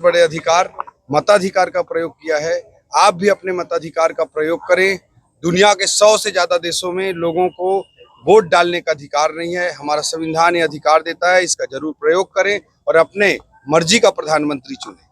बड़े अधिकार मताधिकार का प्रयोग किया है। आप भी अपने मताधिकार का प्रयोग करें। दुनिया के 100 से ज्यादा देशों में लोगों को वोट डालने का अधिकार नहीं है। हमारा संविधान ये अधिकार देता है, इसका जरूर प्रयोग करें और अपने मर्जी का प्रधानमंत्री चुनें।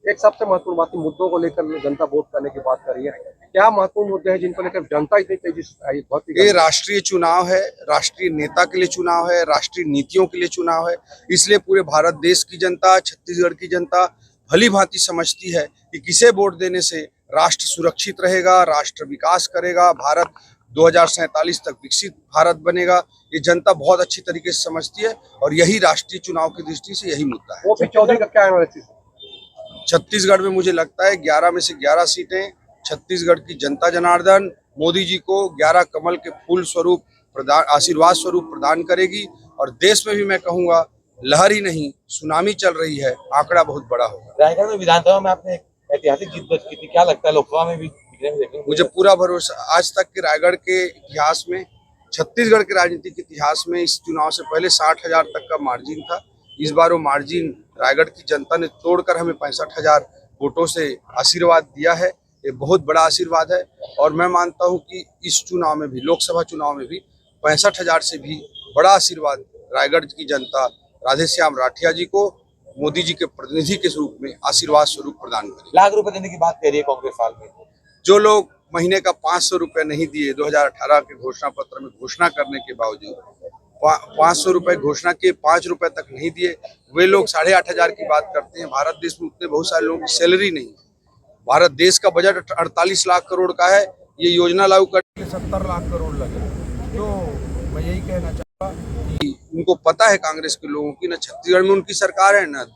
एक सबसे महत्वपूर्ण बात, मुद्दों को लेकर जनता वोट करने की बात कर रही है। क्या महत्वपूर्ण मुद्दे हैं जिनको लेकर जनता इतनी तेजी से आई? ये राष्ट्रीय चुनाव है, राष्ट्रीय नेता के लिए चुनाव है, राष्ट्रीय नीतियों के लिए चुनाव है। इसलिए पूरे भारत देश की जनता, छत्तीसगढ़ की जनता भली भांति समझती है कि किसे वोट देने से राष्ट्र सुरक्षित रहेगा, राष्ट्र विकास करेगा, भारत 2047 तक विकसित भारत बनेगा। ये जनता बहुत अच्छी तरीके से समझती है और यही राष्ट्रीय चुनाव की दृष्टि से यही मुद्दा है। ओपी चौधरी का क्या एनालिसिस है? छत्तीसगढ़ में मुझे लगता है 11 में से 11 सीटें छत्तीसगढ़ की जनता जनार्दन मोदी जी को 11 कमल के फूल स्वरूप आशीर्वाद स्वरूप प्रदान करेगी। और देश में भी मैं कहूँगा लहर ही नहीं सुनामी चल रही है, आंकड़ा बहुत बड़ा होगा। रायगढ़ में विधानसभा में आपने ऐतिहासिक जीत दर्ज की थी, क्या लगता है लोकसभा में भी देखेंगे? मुझे पूरा भरोसा, आज तक के रायगढ़ के इतिहास में, छत्तीसगढ़ के राजनीतिक इतिहास में इस चुनाव से पहले 60,000 तक का मार्जिन था। इस बार वो मार्जिन रायगढ़ की जनता ने तोड़कर हमें 65,000 वोटों से आशीर्वाद दिया है। ये बहुत बड़ा आशीर्वाद है और मैं मानता हूं कि इस चुनाव में भी, लोकसभा चुनाव में भी 65,000 से भी बड़ा आशीर्वाद रायगढ़ की जनता राधेश्याम राठिया जी को मोदी जी के प्रतिनिधि के रूप में आशीर्वाद स्वरूप प्रदान करेगी। लाख रुपए देने की बात कह रही है कांग्रेस साल में। जो लोग महीने का 500 रुपये नहीं दिए, 2018 के घोषणा पत्र में घोषणा करने के बावजूद 500 रुपए घोषणा के 5 रुपए तक नहीं दिए, वे लोग 8,500 की बात करते हैं। भारत देश में उतने बहुत सारे लोगों की सैलरी नहीं है। भारत देश का बजट 48 लाख करोड़ का है। ये योजना लागू करने के 70 लाख करोड़ लगे। तो मैं यही कहना चाहूँगा कि उनको पता है, कांग्रेस के लोगों की, न छत्तीसगढ़ में उनकी सरकार है, न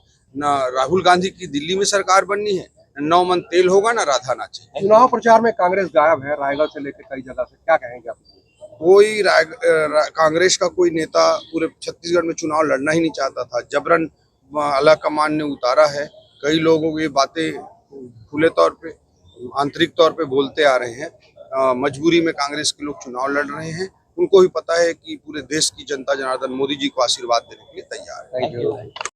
राहुल गांधी की दिल्ली में सरकार बननी है, न 9 मन तेल होगा, न राधा नाचे। चुनाव प्रचार में कांग्रेस गायब है रायगढ़ से लेकर कई जगह से, क्या कहेंगे आप? कोई कांग्रेस का कोई नेता पूरे छत्तीसगढ़ में चुनाव लड़ना ही नहीं चाहता था। जबरन आला कमान ने उतारा है। कई लोगों को ये बातें खुले तौर पे, आंतरिक तौर पे बोलते आ रहे हैं। मजबूरी में कांग्रेस के लोग चुनाव लड़ रहे हैं। उनको भी पता है कि पूरे देश की जनता जनार्दन मोदी जी को आशीर्वाद देने के लिए तैयार है। Thank you.